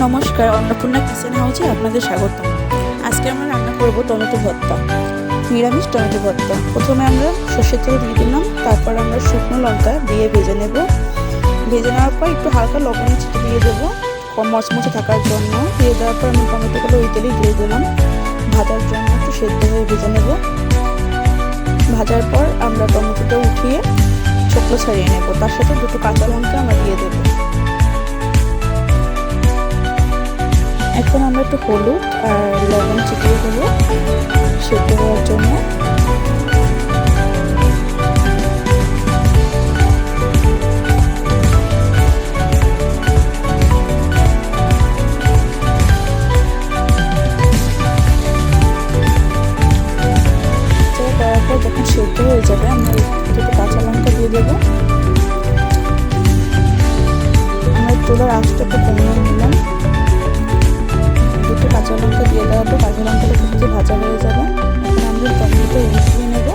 নমস্কার, অন্নপূর্ণা কিচেন হাউসে আপনাদের স্বাগত। আজকে আমরা রান্না করব টমেটো ভর্তা, নিরামিষ টমেটো ভর্তা। প্রথমে আমরা সর্ষের তেল দিয়ে দিলাম, তারপর আমরা শুকনো লঙ্কা দিয়ে ভেজে নেব। ভেজে নেওয়ার পর একটু হালকা লবণ ছিটে দিয়ে দেবো কম মচমচে থাকার জন্য। দিয়ে দেওয়ার পর আমি টমেটোগুলো ওই তেলেই দিয়ে দিলাম ভাজার জন্য, একটু সেদ্ধ হয়ে ভেজে নেব। ভাজার পর আমরা টমেটোটা উঠিয়ে শুকনো ছাড়িয়ে নেব, তার সাথে দুটো কাঁচা লঙ্কা আমরা দিয়ে দেবো। এখন আমরা একটু হলুদ আর লবণ ছিটিয়ে দেবো সেদ্ধ হওয়ার জন্য। দেওয়ার পর যখন সেদ্ধ হয়ে যাবে আমরা দুটো কাঁচা লঙ্কা দিয়ে দেবো। আমরা চুলার আঁচটা একটু কমিয়ে নিলাম। দুটো কাঁচা লঙ্কা দিয়ে দেওয়ার পর কাঁচা লঙ্কাটা খুব ভাজা হয়ে যাবে। এখন আমরা টমেটো উঠিয়ে নেব,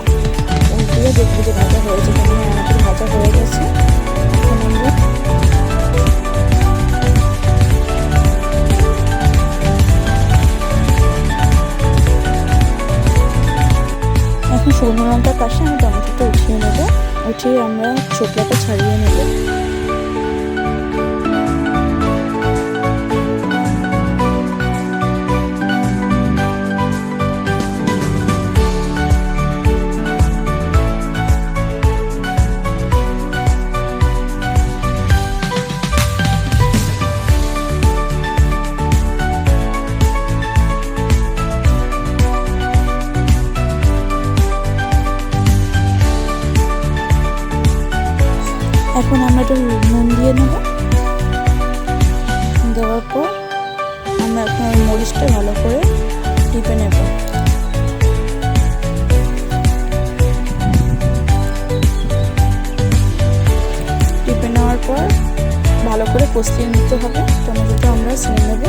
উঠিয়ে দেখবো যে ভাজা হয়েছে কিনা। আমাদের ভাজা হয়ে গেছে। এখন শুকনো লঙ্কার পাশে আমি টমেটোটা উঠিয়ে নেব, উঠিয়ে আমরা চোখলাটা ছাড়িয়ে নেব। এখন আমরা একটু নুন দিয়ে নেব। দেওয়ার পর আমরা এখন মরিচটা ভালো করে টিপে নেব। টিপে নেওয়ার পর ভালো করে কষিয়ে নিতে হবে। টমেটোটা আমরা ছিঁড়ে নেব।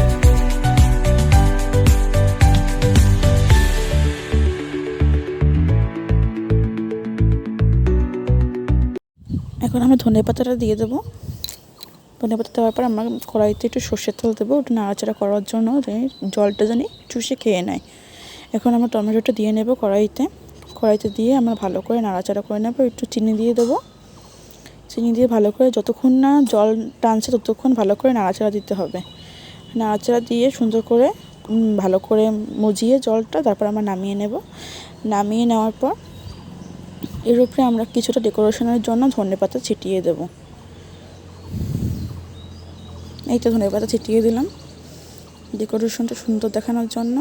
এখন আমরা ধনেপাতাটা দিয়ে দেবো। ধনেপাতা দেওয়ার পর আমরা কড়াইতে একটু সর্ষের তেল দেবো, একটু নাড়াচাড়া করার জন্য, জলটা জানি চুষে খেয়ে নেয়। এখন আমরা টমেটোটা দিয়ে নেব কড়াইতে দিয়ে আমরা ভালো করে নাড়াচাড়া করে নেব। একটু চিনি দিয়ে দেবো। চিনি দিয়ে ভালো করে যতক্ষণ না জল টানছে ততক্ষণ ভালো করে নাড়াচাড়া দিতে হবে। নাড়াচাড়া দিয়ে সুন্দর করে ভালো করে মজিয়ে জলটা, তারপর আমরা নামিয়ে নেব। নামিয়ে নেওয়ার পর এর উপরে আমরা কিছুটা ডেকোরেশনের জন্য ধনেপাতা ছিটিয়ে দেব। এই তো ধনেপাতা ছিটিয়ে দিলাম ডেকোরেশনটা সুন্দর দেখানোর জন্য।